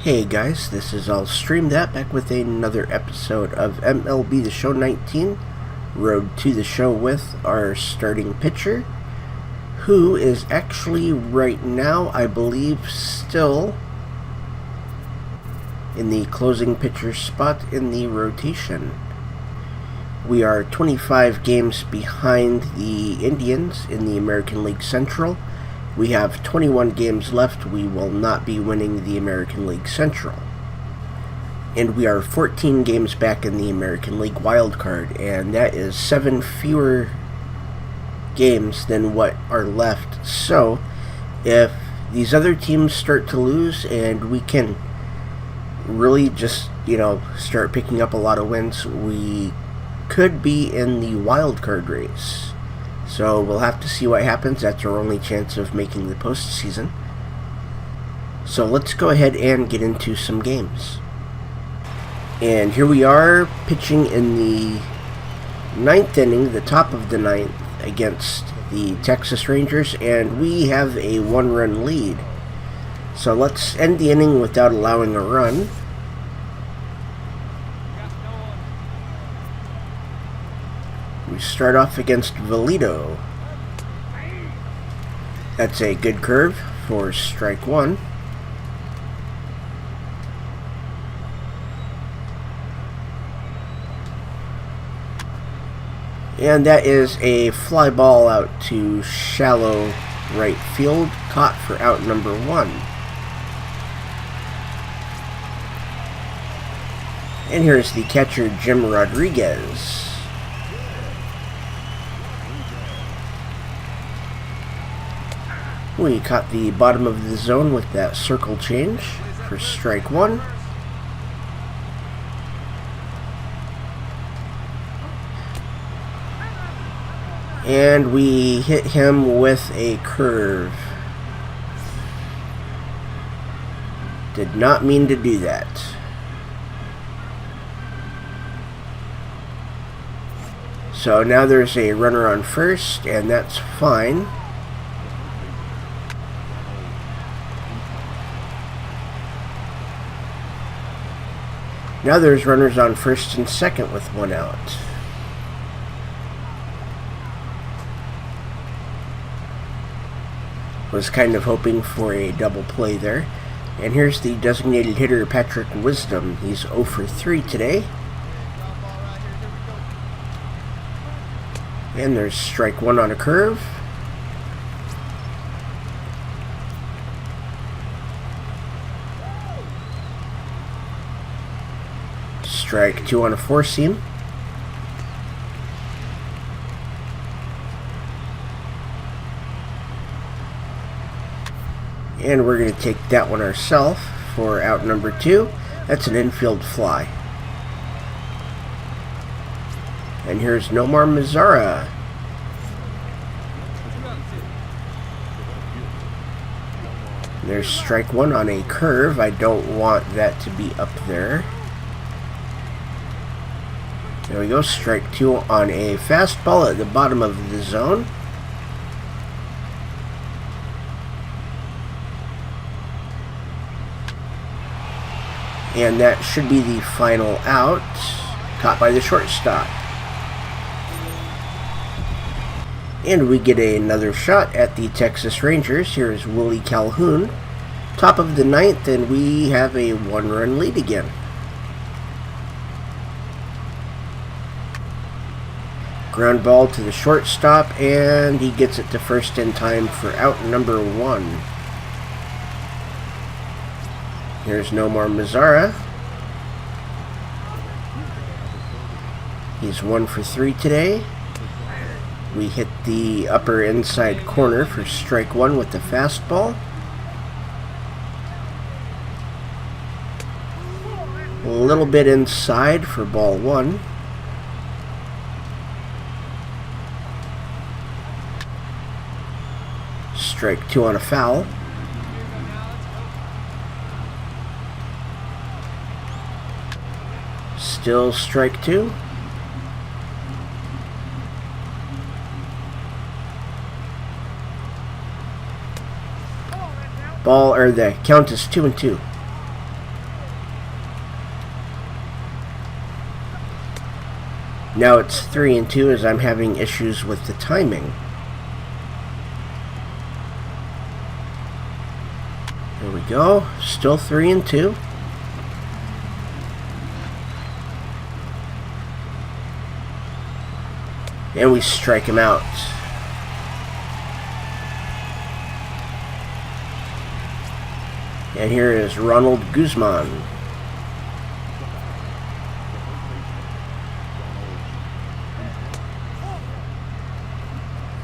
Hey guys, this is I'll Stream That back with another episode of MLB The Show 19, Road to the Show with our starting pitcher, who is actually right now, I believe, still in the closing pitcher spot in the rotation. We are 25 games behind the Indians in the American League Central. We have 21 games left. We will not be winning the American League Central. And we are 14 games back in the American League Wildcard, and that is 7 fewer games than what are left. So, if these other teams start to lose and we can really just, start picking up a lot of wins, we could be in the wildcard race. So we'll have to see what happens. That's our only chance of making the postseason. So let's go ahead and get into some games. And here we are, pitching in the 9th inning, the top of the 9th, against the Texas Rangers, and we have a 1-run lead. So let's end the inning without allowing a run. We start off against Valito. That's a good curve for strike one. And that is a fly ball out to shallow right field, caught for out number 1. And here's the catcher, Jim Rodriguez. We caught the bottom of the zone with that circle change for strike 1. And we hit him with a curve. Did not mean to do that. So now there's a runner on first, and that's fine. Now there's runners on first and second with 1 out. Was kind of hoping for a double play there. And here's the designated hitter, Patrick Wisdom. He's 0 for 3 today. And there's strike 1 on a curve. Strike 2 on a 4-seam. And we're going to take that one ourselves for out number 2. That's an infield fly. And here's Nomar Mazara. There's strike 1 on a curve. I don't want that to be up there. There we go, strike 2 on a fastball at the bottom of the zone. And that should be the final out, caught by the shortstop. And we get another shot at the Texas Rangers. Here's Willie Calhoun, top of the 9th, and we have a 1-run lead again. Ground ball to the shortstop, and he gets it to first in time for out number 1. Here's Nomar Mazara. He's 1 for 3 today. We hit the upper inside corner for strike 1 with the fastball. A little bit inside for ball 1. Strike 2 on a foul. Still strike 2. The count is 2-2. Now it's 3-2 as I'm having issues with the timing. There we go. Still 3-2. And we strike him out. And here is Ronald Guzman.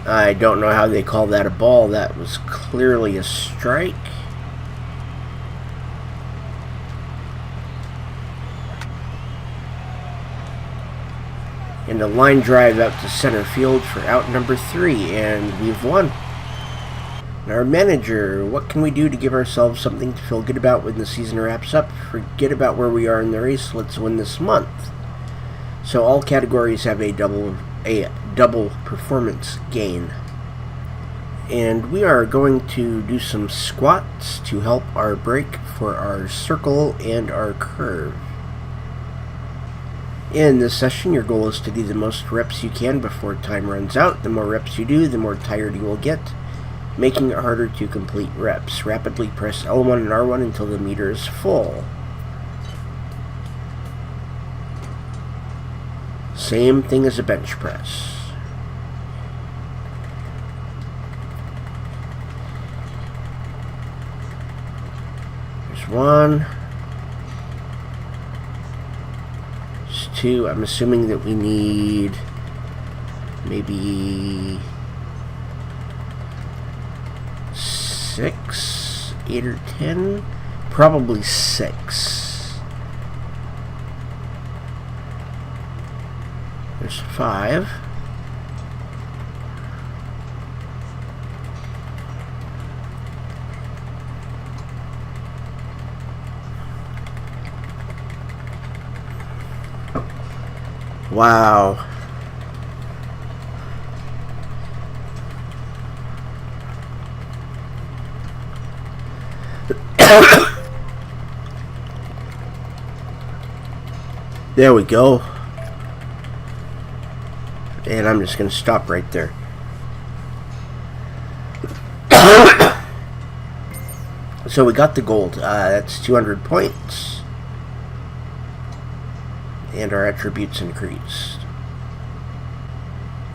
I don't know how they call that a ball. That was clearly a strike. And a line drive out to center field for out number 3, and we've won. And our manager, what can we do to give ourselves something to feel good about when the season wraps up? Forget about where we are in the race, let's win this month. So all categories have a double performance gain. And we are going to do some squats to help our brake for our circle and our curve. In this session, your goal is to do the most reps you can before time runs out. The more reps you do, the more tired you will get, making it harder to complete reps. Rapidly press L1 and R1 until the meter is full. Same thing as a bench press. There's 1. 2. I'm assuming that we need maybe 6, 8 or 10, probably 6. There's 5. Wow. There we go. And I'm just going to stop right there. So we got the gold. That's 200 points. And our attributes increased.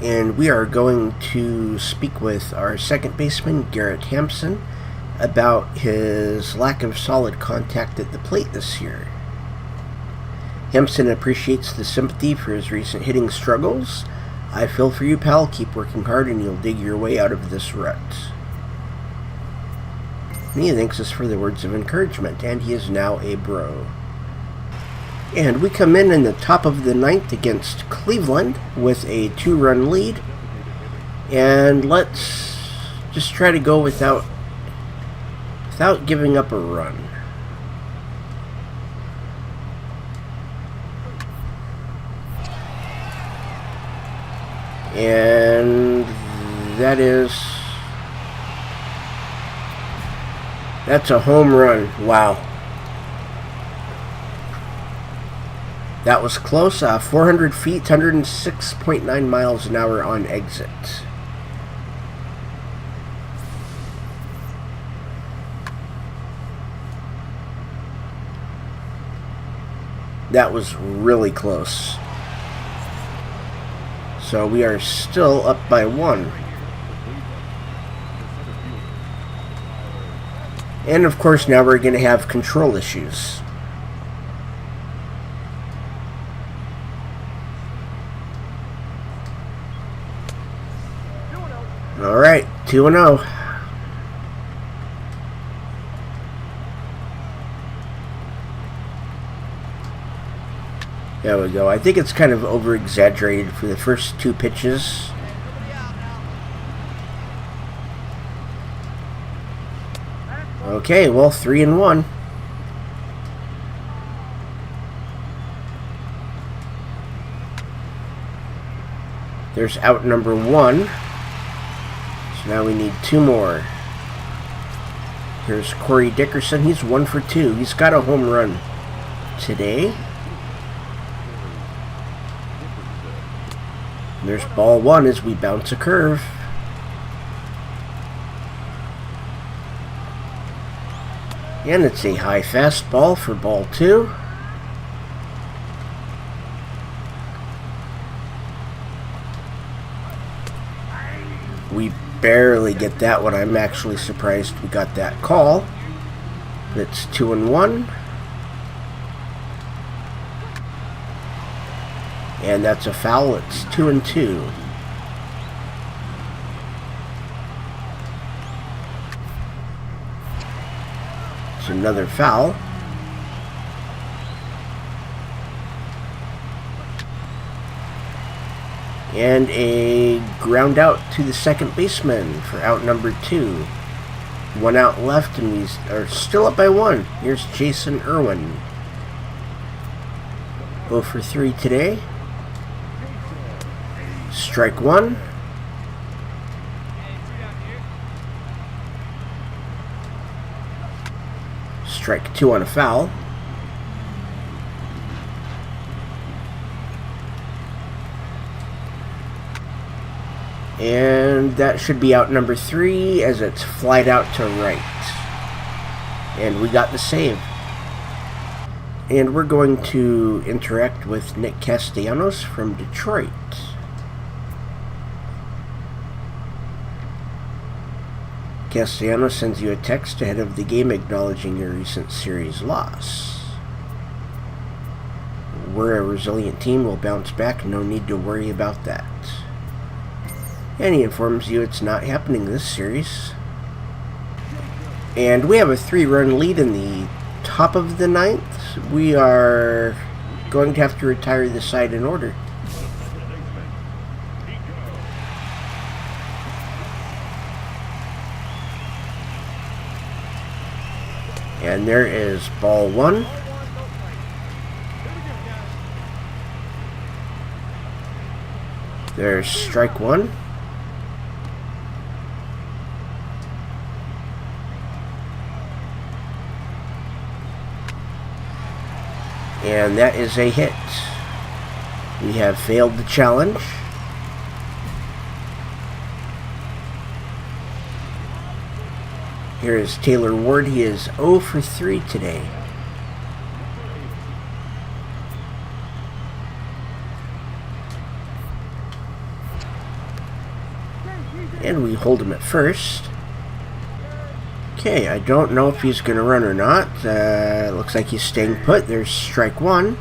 And we are going to speak with our second baseman, Garrett Hampson, about his lack of solid contact at the plate this year. Hampson appreciates the sympathy for his recent hitting struggles. I feel for you, pal. Keep working hard and you'll dig your way out of this rut. And he thanks us for the words of encouragement, and he is now a bro. And we come in the top of the 9th against Cleveland with a 2-run lead. And let's just try to go without giving up a run. And that's a home run. Wow. That was close. 400 feet, 106.9 miles an hour on exit. That was really close. So we are still up by 1. And of course now we're going to have control issues. Alright, 2-0. There we go. I think it's kind of over-exaggerated for the first 2 pitches. Okay, well, 3-1. There's out number 1. So now we need 2 more. Here's Corey Dickerson. He's 1 for 2. He's got a home run today. And there's ball one as we bounce a curve. And it's a high fastball for ball two. We barely get that one. I'm actually surprised we got that call. It's 2-1. And that's a foul. It's 2-2. It's another foul. And a ground out to the second baseman for out number 2. 1 out left, and we are still up by 1. Here's Jason Irwin. 0 for 3 today. Strike 1. Strike 2 on a foul. And that should be out number 3 as it's flied out to right. And we got the save. And we're going to interact with Nick Castellanos from Detroit. Castellanos sends you a text ahead of the game acknowledging your recent series loss. We're a resilient team, we'll bounce back, no need to worry about that. And he informs you it's not happening this series. And we have a 3-run lead in the top of the 9th. We are going to have to retire the side in order. And there is ball 1. There's strike 1. And that is a hit. We have failed the challenge. Here is Taylor Ward. He is 0 for 3 today. And we hold him at first. Okay, I don't know if he's going to run or not. Looks like he's staying put. There's strike 1.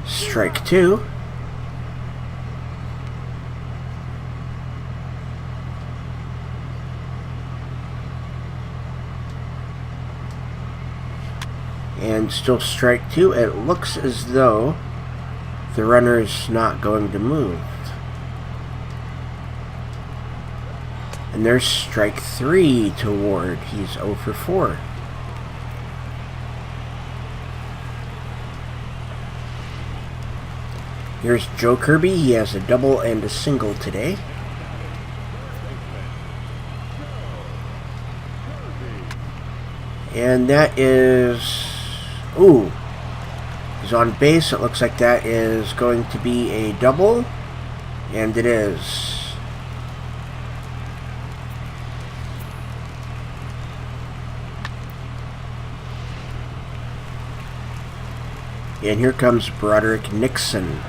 Strike 2. And still strike 2. It looks as though the runner is not going to move. And there's strike 3 to Ward. He's 0 for 4. Here's Joe Kirby. He has a double and a single today. And that is... Ooh. He's on base. It looks like that is going to be a double. And it is. And here comes Broderick Nixon.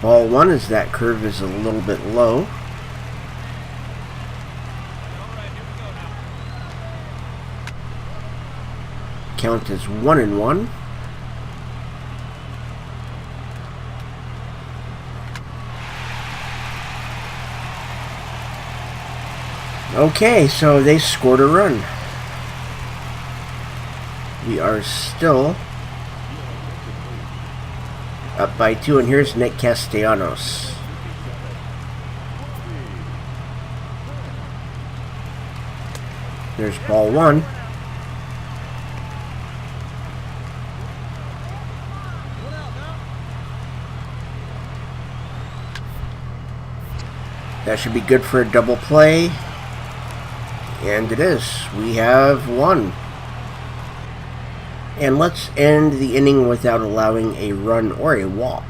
Ball 1 as that curve is a little bit low. Count is 1-1. Okay, so they scored a run. We are still up by 2, and here's Nick Castellanos. There's ball 1. That should be good for a double play. And it is. We have won. And let's end the inning without allowing a run or a walk.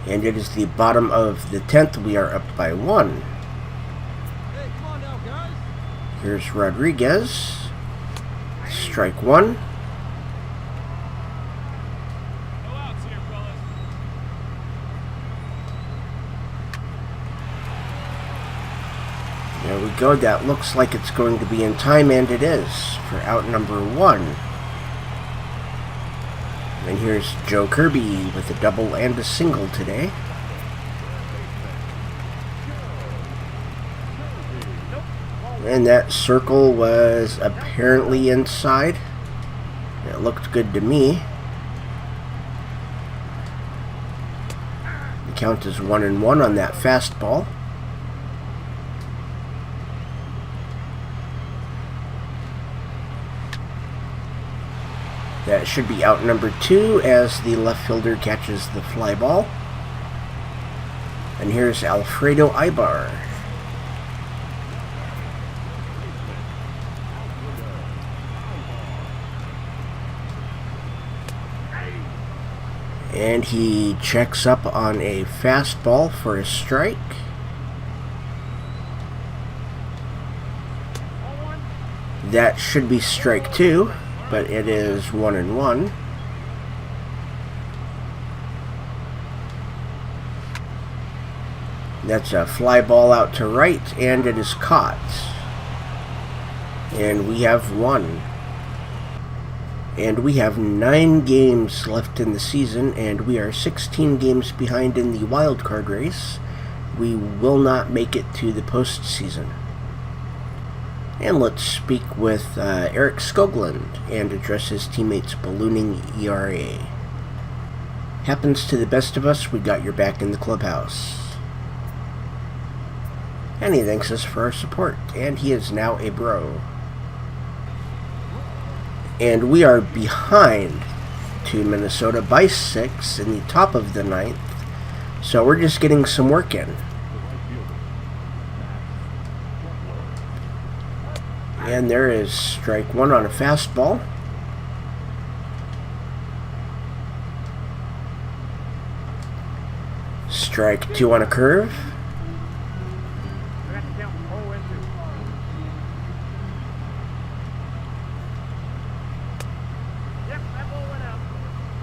And it is the bottom of the 10th. We are up by 1. Hey, come on now, guys. Here's Rodriguez. Strike 1. No outs here, fellas. There we go. That looks like it's going to be in time, and it is for out number 1. And here's Joe Kirby with a double and a single today. And that circle was apparently inside. It looked good to me. The count is 1-1 on that fastball. That should be out number 2 as the left fielder catches the fly ball. And here's Alfredo Ibar. And he checks up on a fastball for a strike. That should be strike 2. But it is 1-1. That's a fly ball out to right, and it is caught. And we have won. And we have 9 games left in the season, and we are 16 games behind in the wild card race. We will not make it to the postseason. And let's speak with Eric Skoglund and address his teammates' ballooning ERA. Happens to the best of us. We got your back in the clubhouse. And he thanks us for our support. And he is now a bro. And we are behind to Minnesota by 6 in the top of the 9th. So we're just getting some work in. And there is strike 1 on a fastball. Strike 2 on a curve.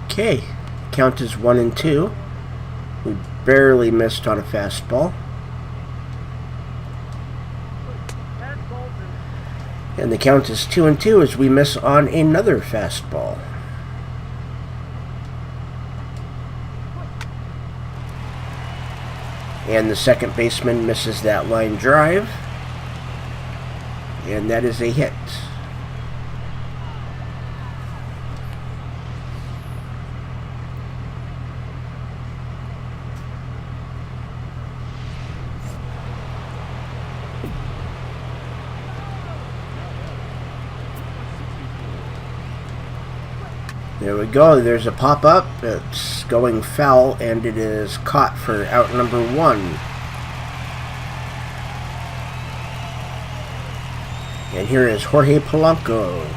Okay, count is 1-2. We barely missed on a fastball. And the count is 2-2 as we miss on another fastball. And the second baseman misses that line drive. And that is a hit. There we go. There's a pop-up. It's going foul, and it is caught for out number 1. And here is Jorge Polanco.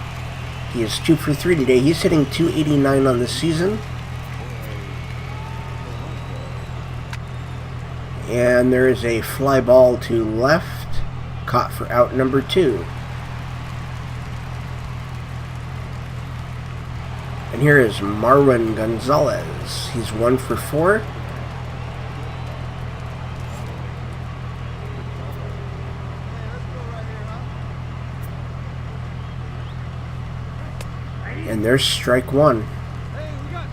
He is 2 for 3 today. He's hitting .289 on the season. And there is a fly ball to left, caught for out number 2. And here is Marwin Gonzalez. He's 1 for 4. And there's strike 1. Hey, we got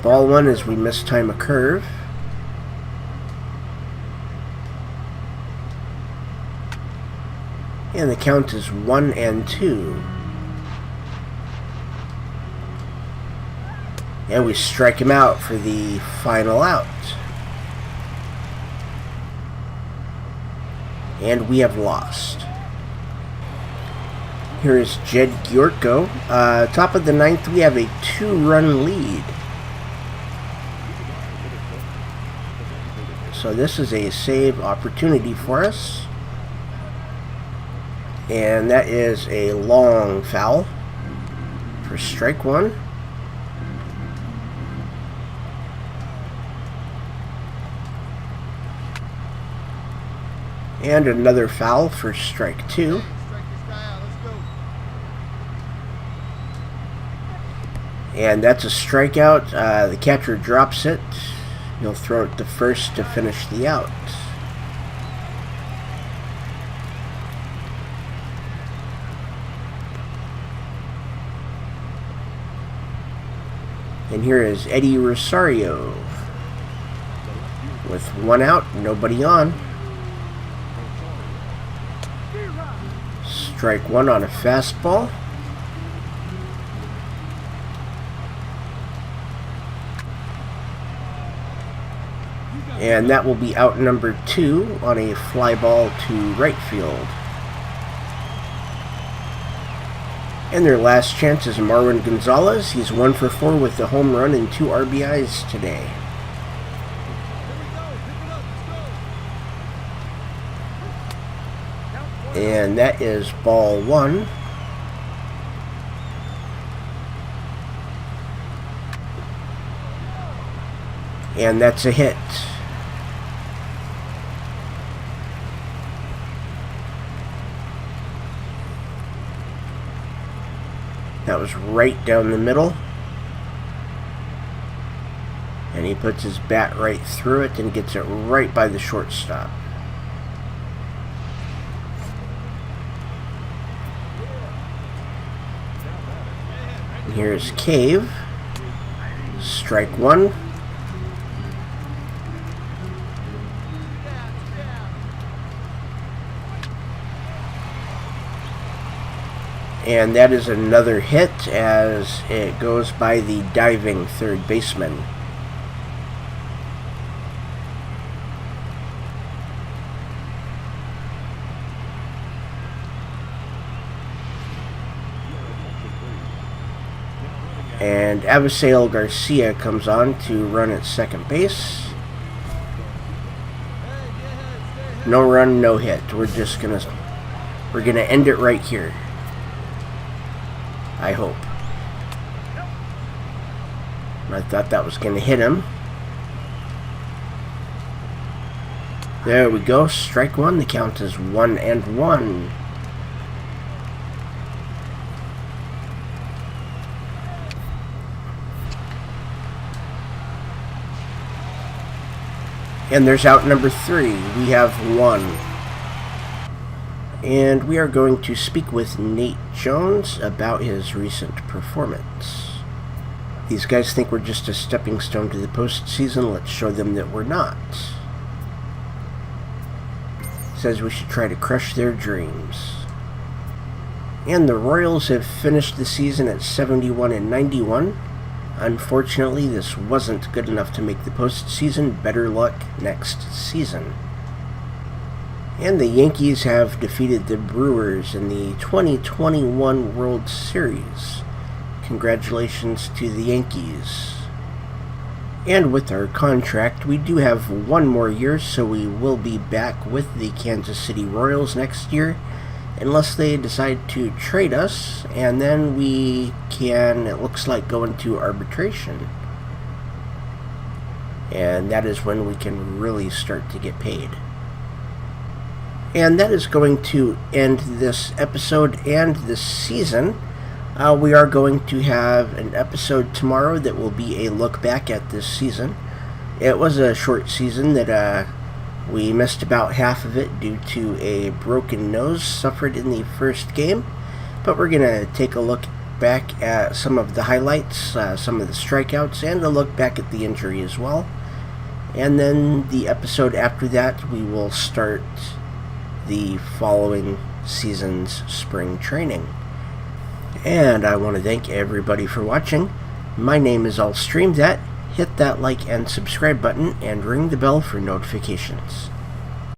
2. Ball 1 as we mistime a curve. And the count is 1-2. And we strike him out for the final out. And we have lost. Here is Jed Giorco. Top of the 9th, we have a 2-run lead. So this is a save opportunity for us. And that is a long foul for strike one. And another foul for strike two. And that's a strikeout. The catcher drops it. He'll throw it to first to finish the out. And here is Eddie Rosario with one out, nobody on. Strike one on a fastball. And that will be out number 2 on a fly ball to right field. And their last chance is Marwin Gonzalez. He's 1 for 4 with a home run and 2 RBIs today. And that is ball 1. And that's a hit. That was right down the middle. And he puts his bat right through it and gets it right by the shortstop. And here's Cave. Strike one. And that is another hit as it goes by the diving third baseman. And Avisail Garcia comes on to run at second base. No run, no hit. We're gonna end it right here. I hope. I thought that was going to hit him. There we go. Strike one. The count is 1-1. And there's out number 3. We have 1. And we are going to speak with Nate Jones about his recent performance. These guys think we're just a stepping stone to the postseason. Let's show them that we're not. Says we should try to crush their dreams. And the Royals have finished the season at 71-91. Unfortunately, this wasn't good enough to make the postseason. Better luck next season. And the Yankees have defeated the Brewers in the 2021 World Series. Congratulations to the Yankees. And with our contract, we do have 1 more year, so we will be back with the Kansas City Royals next year, unless they decide to trade us, and then we can, it looks like, go into arbitration. And that is when we can really start to get paid. And that is going to end this episode and this season. We are going to have an episode tomorrow that will be a look back at this season. It was a short season that we missed about half of it due to a broken nose suffered in the first game. But we're going to take a look back at some of the highlights, some of the strikeouts, and a look back at the injury as well. And then the episode after that, we will start the following season's spring training. And I want to thank everybody for watching. My name is All Stream That. Hit that like and subscribe button and ring the bell for notifications.